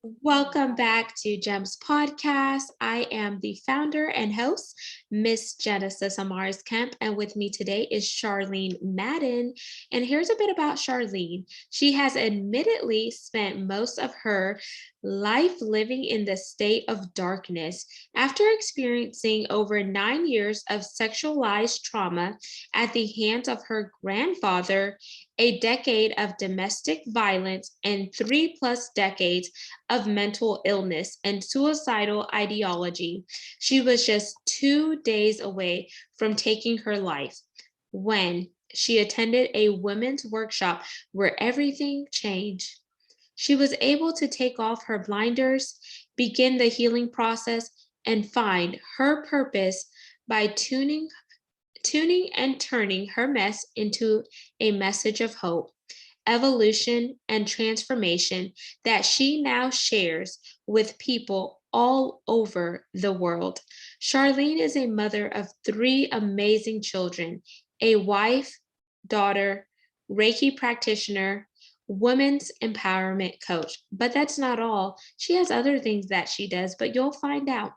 Welcome back to Gems Podcast. I am the founder and host, Miss Genesis Amaris Kemp, and with me today is Charlene Madden. And here's a bit about Charlene. She has admittedly spent most of her life living in the state of darkness after experiencing over 9 years of sexualized trauma at the hands of her grandfather, a decade of domestic violence, and 3+ decades of mental illness and suicidal ideology. She was just 2 days away from taking her life when she attended a women's workshop where everything changed. She was able to take off her blinders, begin the healing process, and find her purpose by tuning and turning her mess into a message of hope, evolution, and transformation that she now shares with people all over the world. Charlene is a mother of three amazing children, a wife, daughter, Reiki practitioner, women's empowerment coach. But that's not all. She has other things that she does, but you'll find out.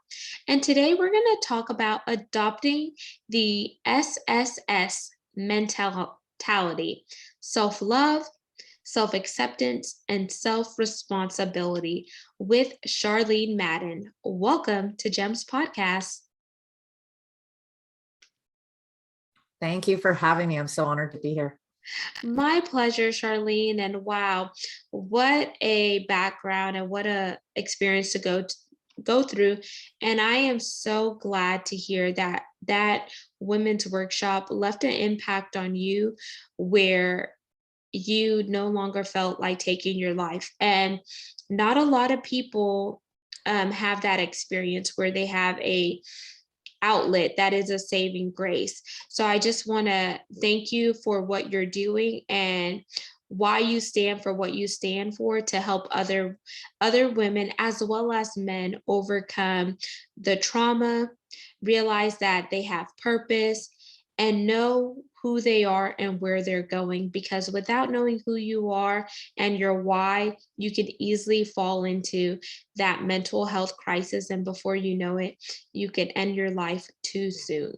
And today we're going to talk about adopting the SSS mentality: self love, self acceptance, and self responsibility with Charlene Madden. Welcome to Gems Podcast. Thank you for having me. I'm so honored to be here. My pleasure, Charlene. And wow, what a background and what a experience to go through. And I am so glad to hear that women's workshop left an impact on you where you no longer felt like taking your life. And not a lot of people have that experience where they have a outlet that is a saving grace. So I just want to thank you for what you're doing and why you stand for what you stand for to help other women as well as men overcome the trauma, realize that they have purpose, and know who they are and where they're going. Because without knowing who you are and your why, you could easily fall into that mental health crisis. And before you know it, you could end your life too soon.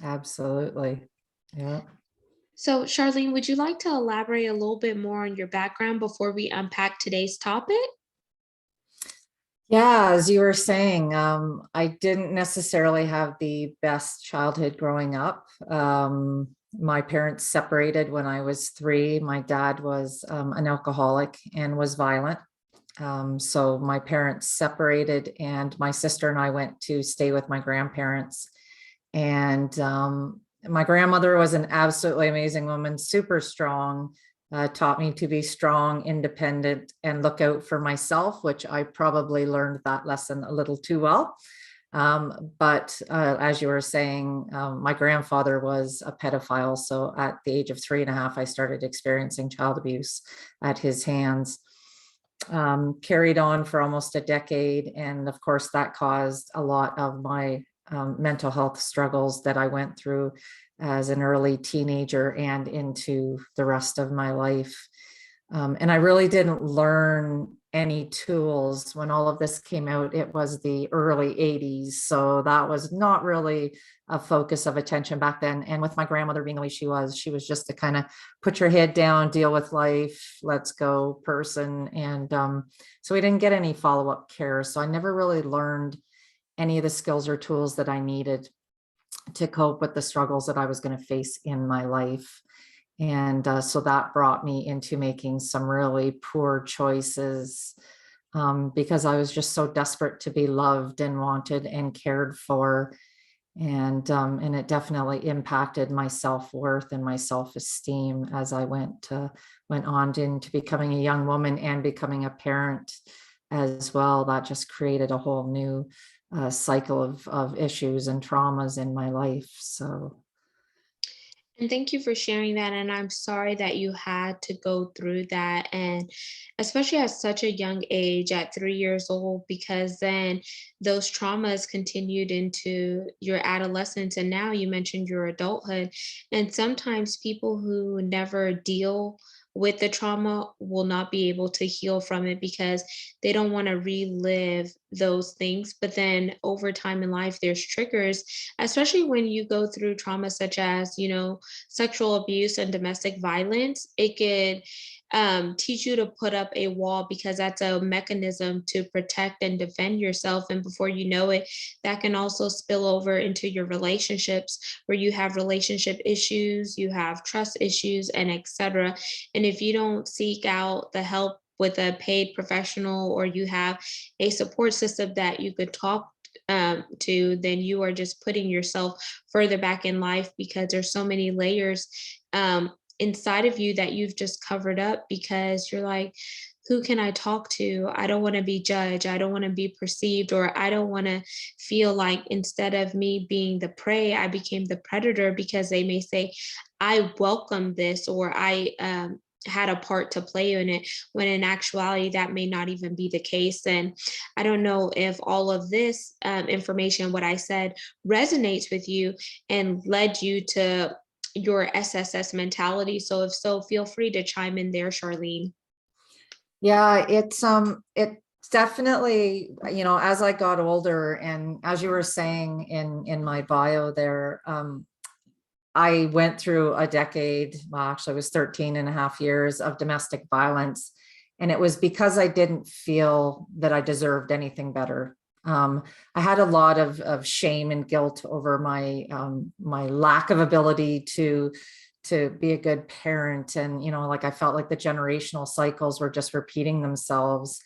Absolutely. Yeah. So, Charlene, would you like to elaborate a little bit more on your background before we unpack today's topic? Yeah, as you were saying, I didn't necessarily have the best childhood growing up. My parents separated when I was 3. My dad was an alcoholic and was violent. So my parents separated, and my sister and I went to stay with my grandparents. And my grandmother was an absolutely amazing woman, super strong. Taught me to be strong, independent, and look out for myself, which I probably learned that lesson a little too well. But as you were saying, my grandfather was a pedophile. So at the age of 3.5, I started experiencing child abuse at his hands. Carried on for almost a decade. And of course, that caused a lot of my mental health struggles that I went through as an early teenager and into the rest of my life. And I really didn't learn any tools when all of this came out. It was the early 80s. So that was not really a focus of attention back then. And with my grandmother being the way she was just to kind of put your head down, deal with life, let's go person. And so we didn't get any follow-up care. So I never really learned any of the skills or tools that I needed to cope with the struggles that I was going to face in my life. And so that brought me into making some really poor choices because I was just so desperate to be loved and wanted and cared for. And it definitely impacted my self-worth and my self-esteem as I went on into becoming a young woman and becoming a parent as well. That just created a whole new cycle of issues and traumas in my life. So. And thank you for sharing that. And I'm sorry that you had to go through that. And especially at such a young age, at 3 years old, because then those traumas continued into your adolescence. And now you mentioned your adulthood. And sometimes people who never deal with the trauma will not be able to heal from it because they don't want to relive those things. But then over time in life, there's triggers, especially when you go through trauma such as, sexual abuse and domestic violence. It could teach you to put up a wall because that's a mechanism to protect and defend yourself. And before you know it, that can also spill over into your relationships where you have relationship issues, you have trust issues, and etc. And if you don't seek out the help with a paid professional or you have a support system that you could talk to, then you are just putting yourself further back in life because there's so many layers inside of you that you've just covered up because you're like, who can I talk to? I don't want to be judged. I don't want to be perceived, or I don't want to feel like instead of me being the prey, I became the predator because they may say, I welcome this, or I had a part to play in it, when in actuality, that may not even be the case. And I don't know if all of this information, what I said, resonates with you and led you to your SSS mentality. So if so, feel free to chime in there, Charlene. Yeah, it's definitely, as I got older, and as you were saying in my bio there, I went through a decade, well, actually it was 13 and a half years of domestic violence. And it was because I didn't feel that I deserved anything better. I had a lot of shame and guilt over my lack of ability to be a good parent. And, like I felt like the generational cycles were just repeating themselves.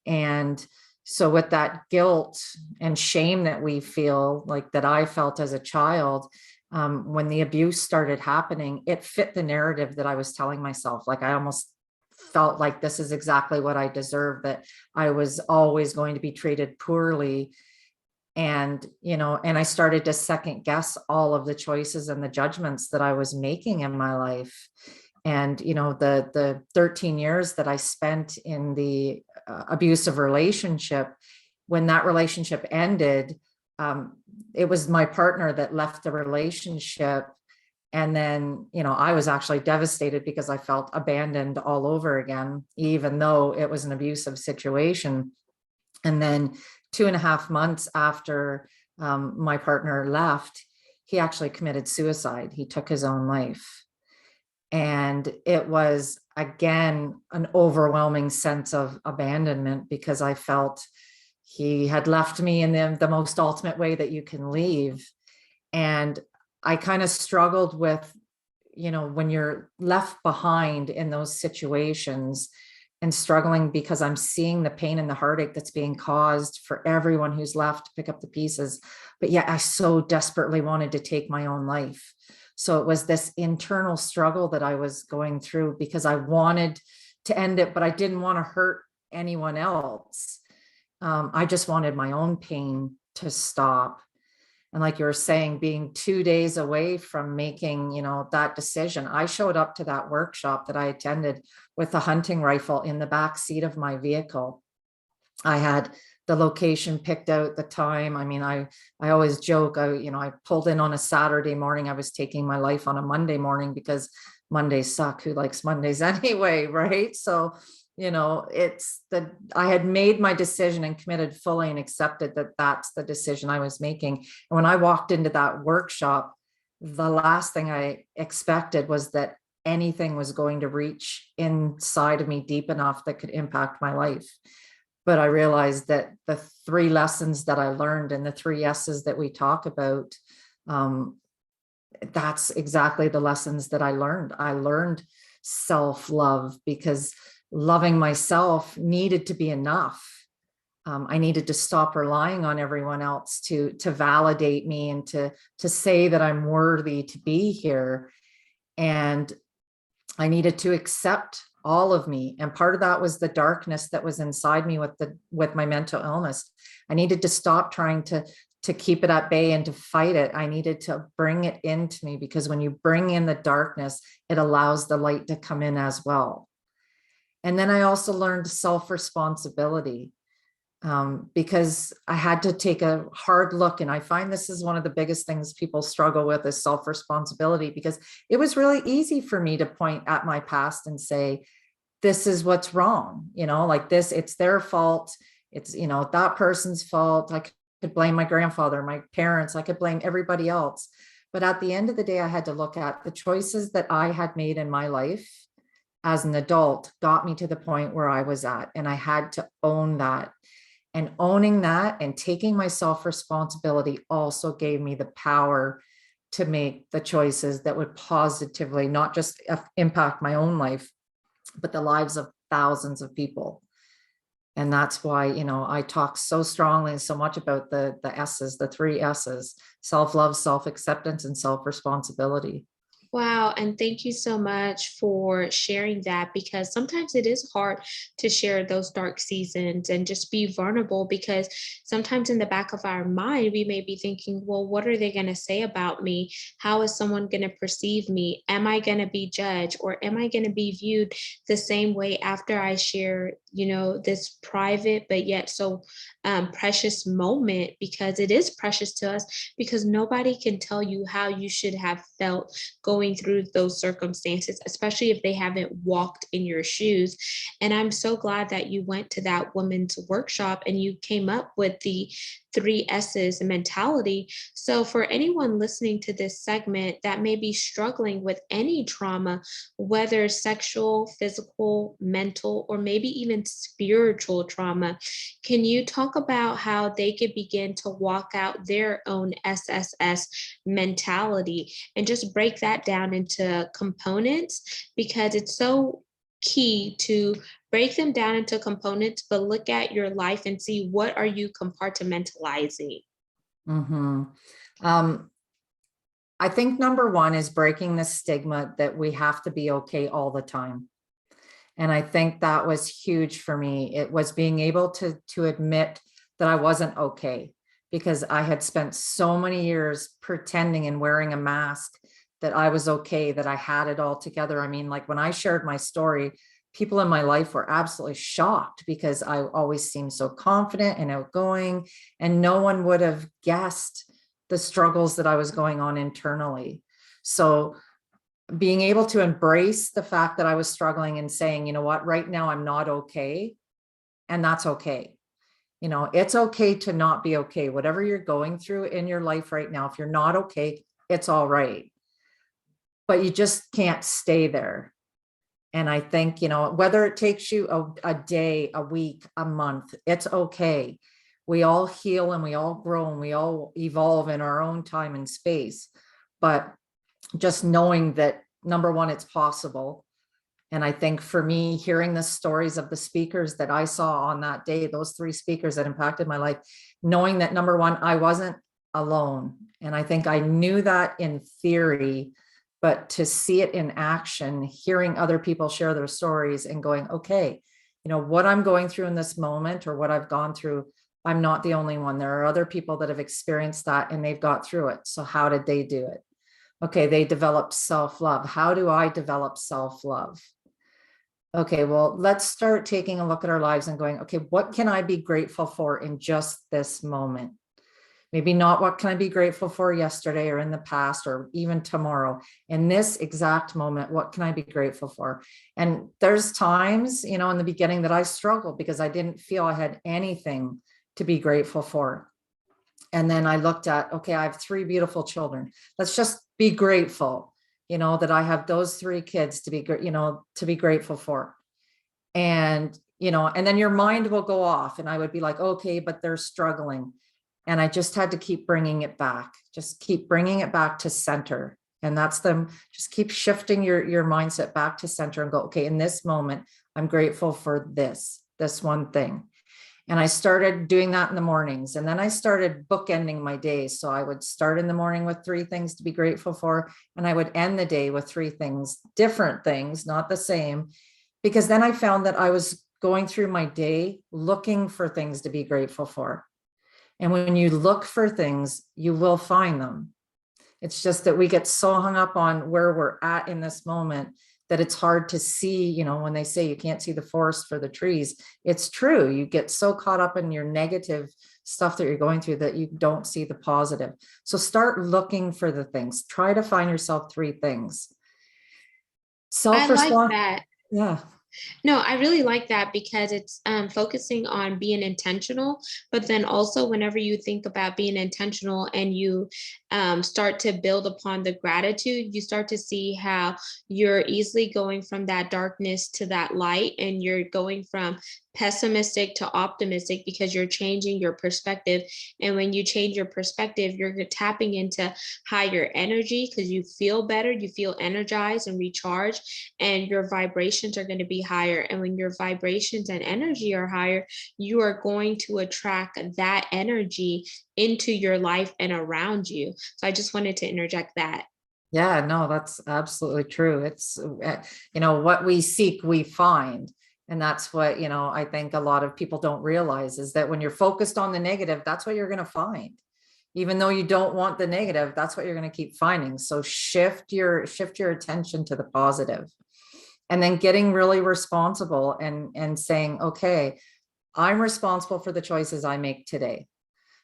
And so with that guilt and shame that we feel, like that I felt as a child, when the abuse started happening, it fit the narrative that I was telling myself. Like I almost felt like this is exactly what I deserve, that I was always going to be treated poorly. And, and I started to second guess all of the choices and the judgments that I was making in my life. And, the 13 years that I spent in the abusive relationship, when that relationship ended, it was my partner that left the relationship. And then, I was actually devastated because I felt abandoned all over again, even though it was an abusive situation. And then 2.5 months after my partner left, he actually committed suicide. He took his own life. And it was, again, an overwhelming sense of abandonment because I felt he had left me in the most ultimate way that you can leave. And I kind of struggled with, when you're left behind in those situations, and struggling because I'm seeing the pain and the heartache that's being caused for everyone who's left to pick up the pieces. But yet I so desperately wanted to take my own life. So it was this internal struggle that I was going through because I wanted to end it, but I didn't want to hurt anyone else. I just wanted my own pain to stop. And like you were saying, being 2 days away from making, that decision, I showed up to that workshop that I attended with a hunting rifle in the back seat of my vehicle. I had the location picked out, the time. I mean, I always joke, I pulled in on a Saturday morning. I was taking my life on a Monday morning because Mondays suck. Who likes Mondays anyway, right? So, I had made my decision and committed fully and accepted that that's the decision I was making. And when I walked into that workshop, the last thing I expected was that anything was going to reach inside of me deep enough that could impact my life. But I realized that the 3 lessons that I learned and the 3 S's that we talk about, that's exactly the lessons that I learned. I learned self-love because loving myself needed to be enough. I needed to stop relying on everyone else to validate me and to say that I'm worthy to be here. And I needed to accept all of me. And part of that was the darkness that was inside me with my mental illness. I needed to stop trying to keep it at bay and to fight it. I needed to bring it into me, because when you bring in the darkness, it allows the light to come in as well. And then I also learned self-responsibility. because I had to take a hard look. And I find this is one of the biggest things people struggle with is self-responsibility, because it was really easy for me to point at my past and say, this is what's wrong, like this, it's their fault. It's, that person's fault. I could blame my grandfather, my parents, I could blame everybody else. But at the end of the day, I had to look at the choices that I had made in my life as an adult got me to the point where I was at. And I had to own that. And owning that and taking my self-responsibility also gave me the power to make the choices that would positively not just impact my own life, but the lives of thousands of people. And that's why, I talk so strongly and so much about the S's, the 3 S's: self-love, self-acceptance, and self-responsibility. Wow, and thank you so much for sharing that, because sometimes it is hard to share those dark seasons and just be vulnerable, because sometimes in the back of our mind, we may be thinking, well, what are they going to say about me? How is someone going to perceive me? Am I going to be judged, or am I going to be viewed the same way after I share, this private but yet so precious moment? Because it is precious to us, because nobody can tell you how you should have felt going through those circumstances, especially if they haven't walked in your shoes. And I'm so glad that you went to that women's workshop and you came up with the 3 S's mentality. So, for anyone listening to this segment that may be struggling with any trauma, whether sexual, physical, mental, or maybe even spiritual trauma, can you talk about how they could begin to walk out their own SSS mentality and just break that down into components? Because it's so key to break them down into components, but look at your life and see, what are you compartmentalizing? Mm-hmm. Um, I think number one is breaking the stigma that we have to be okay all the time. And I think that was huge for me. It was being able to admit that I wasn't okay, because I had spent so many years pretending and wearing a mask that I was okay, that I had it all together. I mean, like when I shared my story, people in my life were absolutely shocked, because I always seemed so confident and outgoing, and no one would have guessed the struggles that I was going on internally. So being able to embrace the fact that I was struggling and saying, you know what, right now I'm not okay. And that's okay. It's okay to not be okay. Whatever you're going through in your life right now, if you're not okay, it's all right. But you just can't stay there. And I think, whether it takes you a day, a week, a month, it's okay. We all heal and we all grow and we all evolve in our own time and space. But just knowing that, number one, it's possible. And I think for me, hearing the stories of the speakers that I saw on that day, those 3 speakers that impacted my life, knowing that, number one, I wasn't alone. And I think I knew that in theory, but to see it in action, hearing other people share their stories and going, okay, what I'm going through in this moment, or what I've gone through, I'm not the only one. There are other people that have experienced that and they've got through it. So how did they do it? Okay, they developed self-love. How do I develop self-love? Okay, well, let's start taking a look at our lives and going, okay, what can I be grateful for in just this moment? Maybe not what can I be grateful for yesterday or in the past or even tomorrow. In this exact moment, what can I be grateful for? And there's times, in the beginning that I struggled because I didn't feel I had anything to be grateful for. And then I looked at, okay, I have 3 beautiful children. Let's just be grateful, that I have those 3 kids to be, to be grateful for. And, and then your mind will go off and I would be like, okay, but they're struggling. And I just had to keep bringing it back, just keep bringing it back to center. And that's them. Just keep shifting your mindset back to center and go, okay, in this moment, I'm grateful for this one thing. And I started doing that in the mornings. And then I started bookending my days. So I would start in the morning with 3 things to be grateful for. And I would end the day with 3 things, different things, not the same. Because then I found that I was going through my day looking for things to be grateful for. And when you look for things, you will find them. It's just that we get so hung up on where we're at in this moment that it's hard to see, when they say you can't see the forest for the trees, it's true. You get so caught up in your negative stuff that you're going through that you don't see the positive. So start looking for the things. Try to find yourself 3 things. I like Self-response. that. Yeah. No, I really like that because it's focusing on being intentional, but then also whenever you think about being intentional and you start to build upon the gratitude, you start to see how you're easily going from that darkness to that light, and you're going from pessimistic to optimistic because you're changing your perspective. And when you change your perspective, you're tapping into higher energy because you feel better, you feel energized and recharged, and your vibrations are going to be higher. And when your vibrations and energy are higher, you are going to attract that energy into your life and around you. So I just wanted to interject that. Yeah, no, that's absolutely true. It's, what we seek, we find. And that's what, I think a lot of people don't realize is that when you're focused on the negative, that's what you're going to find. Even though you don't want the negative, that's what you're going to keep finding. So shift your attention to the positive, and then getting really responsible and saying, okay, I'm responsible for the choices I make today.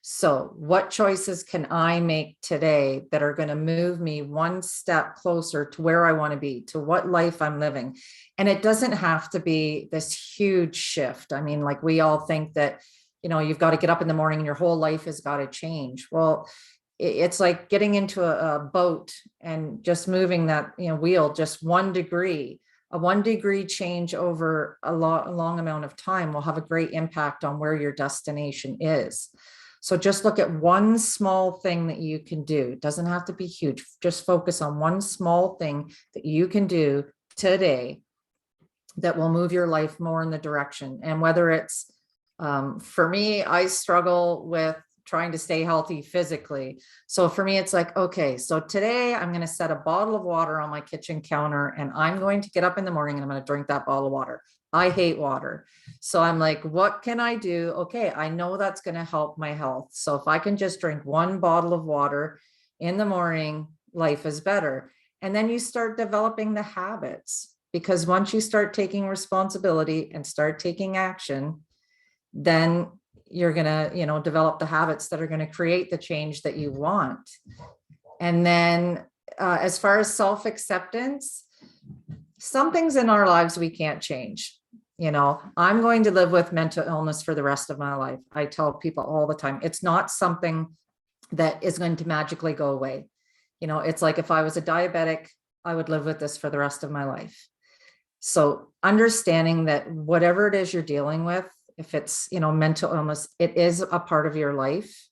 So what choices can I make today that are going to move me one step closer to where I want to be, to what life I'm living? And it doesn't have to be this huge shift. I mean, like we all think that, you've got to get up in the morning and your whole life has got to change. Well, it's like getting into a boat and just moving that, wheel just 1 degree. A 1 degree change over a long amount of time will have a great impact on where your destination is. So just look at one small thing that you can do. It doesn't have to be huge. Just focus on one small thing that you can do today that will move your life more in the direction. And whether it's, for me, I struggle with trying to stay healthy physically. So for me, it's like, okay, so today I'm going to set a bottle of water on my kitchen counter, and I'm going to get up in the morning and I'm going to drink that bottle of water. I hate water. So I'm like, what can I do? Okay, I know that's going to help my health. So if I can just drink 1 bottle of water in the morning, life is better. And then you start developing the habits, because once you start taking responsibility and start taking action, then you're going to, develop the habits that are going to create the change that you want. And then as far as self-acceptance, some things in our lives we can't change. I'm going to live with mental illness for the rest of my life. I tell people all the time, it's not something that is going to magically go away. It's like if I was a diabetic, I would live with this for the rest of my life. So understanding that whatever it is you're dealing with, if it's, mental illness, it is a part of your life,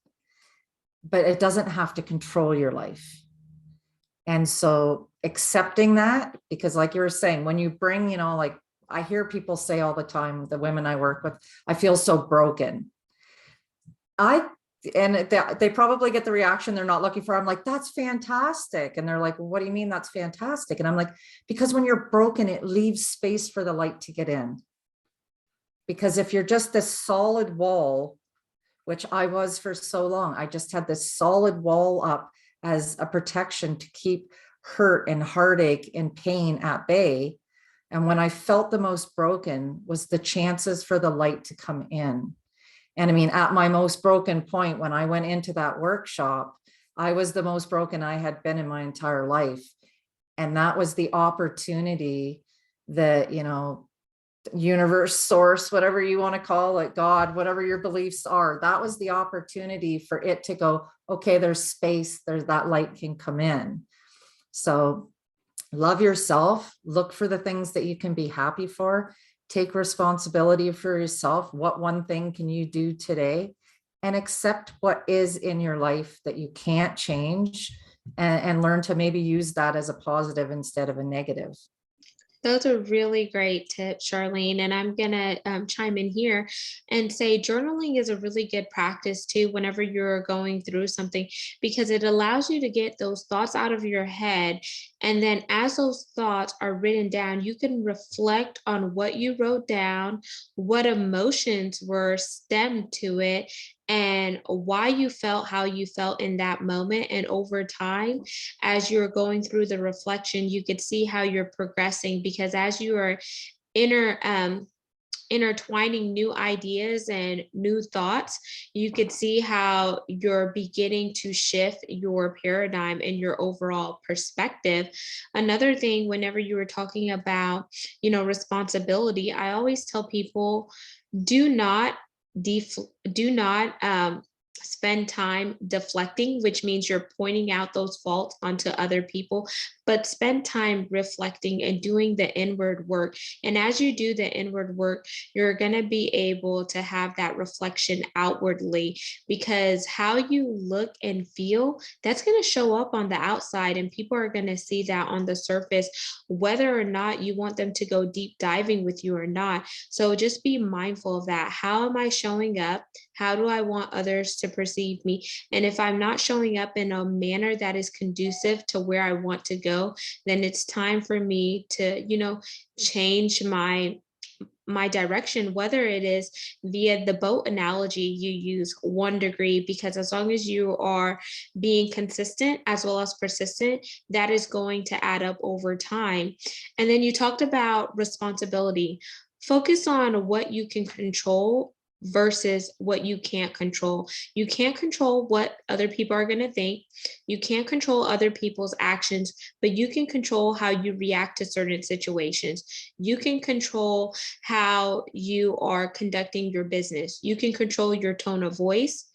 but it doesn't have to control your life. And so accepting that, because like you were saying, when you bring, like I hear people say all the time, the women I work with, I feel so broken. They probably get the reaction they're not looking for. I'm like, that's fantastic. And they're like, well, what do you mean that's fantastic? And I'm like, because when you're broken, it leaves space for the light to get in. Because if you're just this solid wall, which I was for so long, I just had this solid wall up as a protection to keep hurt and heartache and pain at bay. And when I felt the most broken was the chances for the light to come in. And I mean, at my most broken point, when I went into that workshop, I was the most broken I had been in my entire life. And that was the opportunity that, universe, source, whatever you want to call it, God, whatever your beliefs are, that was the opportunity for it to go, okay, there's space, there's that light can come in. So love yourself, look for the things that you can be happy for, take responsibility for yourself. What one thing can you do today? And accept what is in your life that you can't change, and learn to maybe use that as a positive instead of a negative. Those are really great tips, Charlene. And I'm going to chime in here and say journaling is a really good practice too, whenever you're going through something, because it allows you to get those thoughts out of your head. And then as those thoughts are written down, you can reflect on what you wrote down, what emotions were stemmed to it, and why you felt how you felt in that moment. And over time, as you're going through the reflection, you could see how you're progressing, because as you are inner intertwining new ideas and new thoughts, you could see how you're beginning to shift your paradigm and your overall perspective. Another thing, whenever you were talking about, responsibility, I always tell people, do not do not spend time deflecting, which means you're pointing out those faults onto other people, but spend time reflecting and doing the inward work. And as you do the inward work, you're going to be able to have that reflection outwardly, because how you look and feel, that's going to show up on the outside, and people are going to see that on the surface, whether or not you want them to go deep diving with you or not. So just be mindful of that. How am I showing up? How do I want others to perceive me? And if I'm not showing up in a manner that is conducive to where I want to go, then it's time for me to, change my direction, whether it is via the boat analogy you use, 1 degree, because as long as you are being consistent as well as persistent, that is going to add up over time. And then you talked about responsibility. Focus on what you can control versus what you can't control. You can't control what other people are going to think. You can't control other people's actions, but you can control how you react to certain situations. You can control how you are conducting your business. You can control your tone of voice.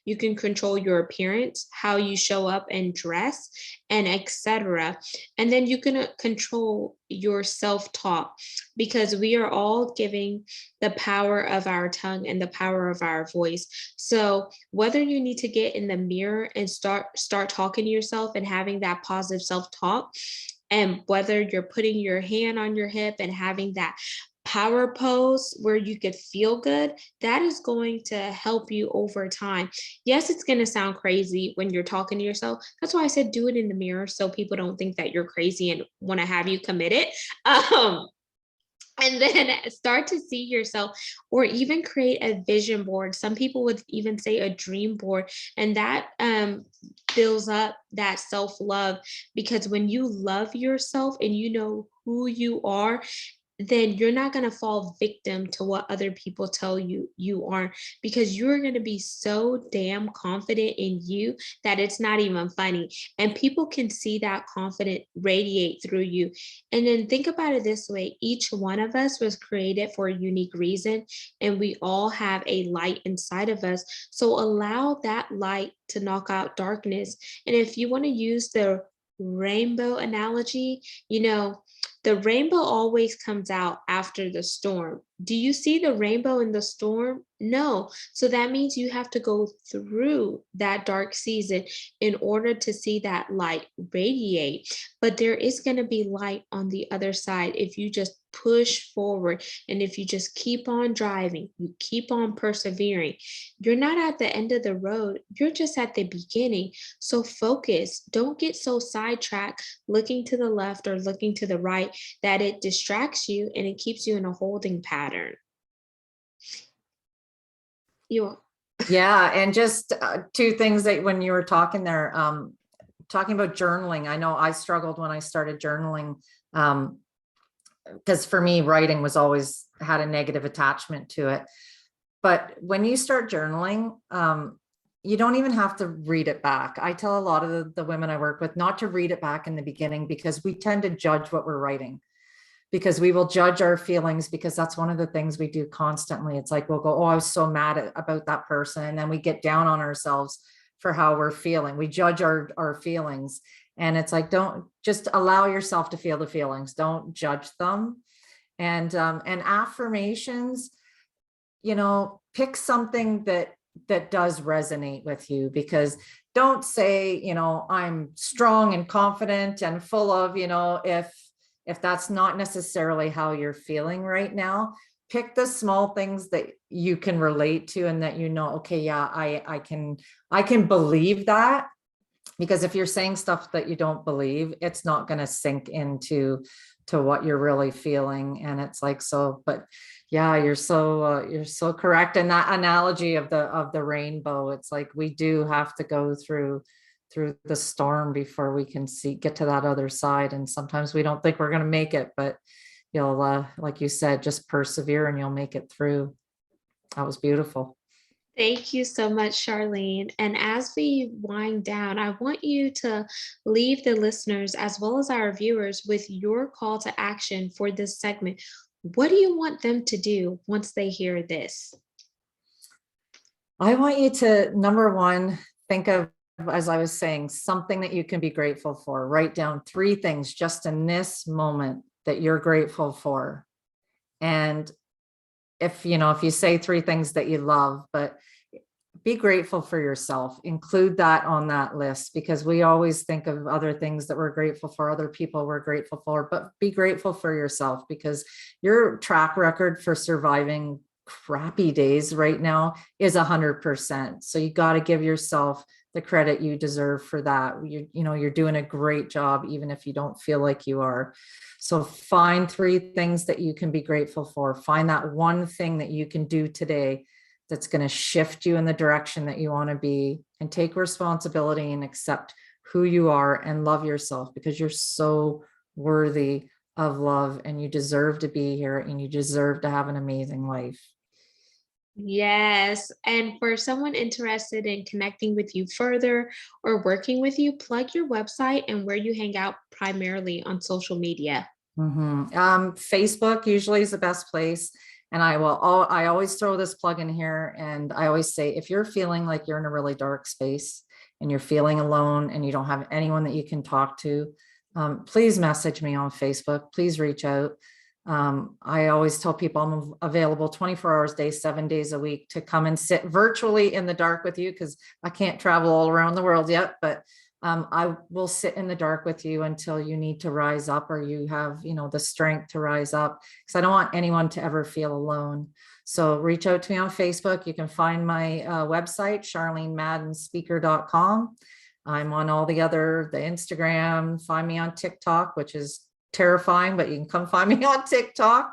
You can control your appearance, how you show up and dress, and etc. And then you can control your self-talk, because we are all giving the power of our tongue and the power of our voice. So whether you need to get in the mirror and start talking to yourself and having that positive self-talk, and whether you're putting your hand on your hip and having that power pose where you could feel good, that is going to help you over time. Yes, it's going to sound crazy when you're talking to yourself. That's why I said do it in the mirror, so people don't think that you're crazy and want to have you commit it. And then start to see yourself, or even create a vision board. Some people would even say a dream board, and that builds up that self-love, because when you love yourself and you know who you are, then you're not going to fall victim to what other people tell you you are, because you're going to be so damn confident in you that it's not even funny. And people can see that confidence radiate through you. And then think about it this way: each one of us was created for a unique reason, and we all have a light inside of us. So allow that light to knock out darkness. And if you want to use the rainbow analogy, the rainbow always comes out after the storm. Do you see the rainbow in the storm? No. So that means you have to go through that dark season in order to see that light radiate. But there is going to be light on the other side if you just push forward, and if you just keep on driving, you keep on persevering. You're not at the end of the road, you're just at the beginning. So focus. Don't get so sidetracked looking to the left or looking to the right that it distracts you and it keeps you in a holding pattern. Yeah, and just two things that when you were talking there, talking about journaling, I know I struggled when I started journaling, because for me, writing was always had a negative attachment to it. But when you start journaling, you don't even have to read it back. I tell a lot of the women I work with not to read it back in the beginning, because we tend to judge what we're writing, because we will judge our feelings, because that's one of the things we do constantly. It's like, we'll go, oh, I was so mad about that person. And then we get down on ourselves for how we're feeling. We judge our feelings. And it's like, don't, just allow yourself to feel the feelings. Don't judge them. And affirmations, pick something that does resonate with you, because don't say, I'm strong and confident and full of, if that's not necessarily how you're feeling right now. Pick the small things that you can relate to, and that, okay, yeah, I can believe that. Because if you're saying stuff that you don't believe, it's not going to sink into what you're really feeling. And it's like, so, but Yeah, you're so correct. And that analogy of the rainbow, it's like we do have to go through the storm before we can get to that other side. And sometimes we don't think we're going to make it, but you'll like you said, just persevere and you'll make it through. That was beautiful. Thank you so much, Charlene. And as we wind down, I want you to leave the listeners as well as our viewers with your call to action for this segment. What do you want them to do once they hear this? I want you to, number one, think of, as I was saying, something that you can be grateful for. Write down 3 things just in this moment that you're grateful for. And if you say 3 things that you love, but be grateful for yourself, include that on that list, because we always think of other things that we're grateful for, other people we're grateful for, but be grateful for yourself, because your track record for surviving crappy days right now is 100%. So you got to give yourself the credit you deserve for that. You're doing a great job, even if you don't feel like you are. So find 3 things that you can be grateful for. Find that one thing that you can do today that's going to shift you in the direction that you want to be, and take responsibility and accept who you are and love yourself, because you're so worthy of love and you deserve to be here and you deserve to have an amazing life. Yes. And for someone interested in connecting with you further or working with you, plug your website and where you hang out primarily on social media. Facebook usually is the best place. And I always throw this plug in here. And I always say, if you're feeling like you're in a really dark space and you're feeling alone and you don't have anyone that you can talk to, please message me on Facebook. Please reach out. I always tell people I'm available 24 hours a day, 7 days a week, to come and sit virtually in the dark with you, because I can't travel all around the world yet, but I will sit in the dark with you until you need to rise up, or you have, the strength to rise up, because I don't want anyone to ever feel alone. So reach out to me on Facebook. You can find my website, charlenemadden.speaker.com. I'm on all the Instagram. Find me on TikTok, which is terrifying, but you can come find me on TikTok.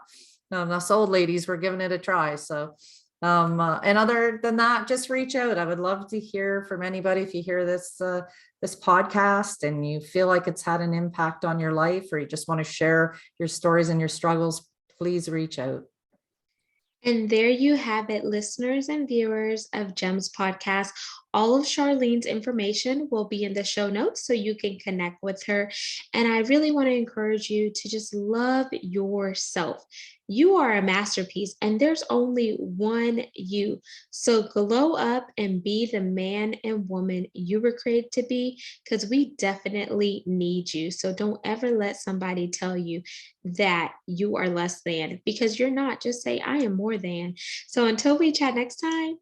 Us old ladies, we're giving it a try. So and other than that, just reach out. I would love to hear from anybody. If you hear this podcast and you feel like it's had an impact on your life, or you just want to share your stories and your struggles, please reach out. And there you have it, listeners and viewers of Gems Podcast. All of Charlene's information will be in the show notes so you can connect with her. And I really want to encourage you to just love yourself. You are a masterpiece, and there's only one you. So glow up and be the man and woman you were created to be, because we definitely need you. So don't ever let somebody tell you that you are less than, because you're not. Just say, I am more than. So until we chat next time,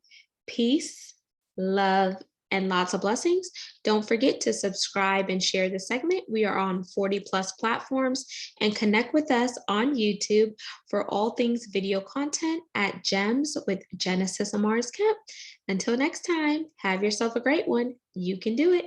peace, love, and lots of blessings. Don't forget to subscribe and share the segment. We are on 40 plus platforms, and connect with us on YouTube for all things video content at Gems with Genesis Amaris Kemp. Until next time, have yourself a great one. You can do it.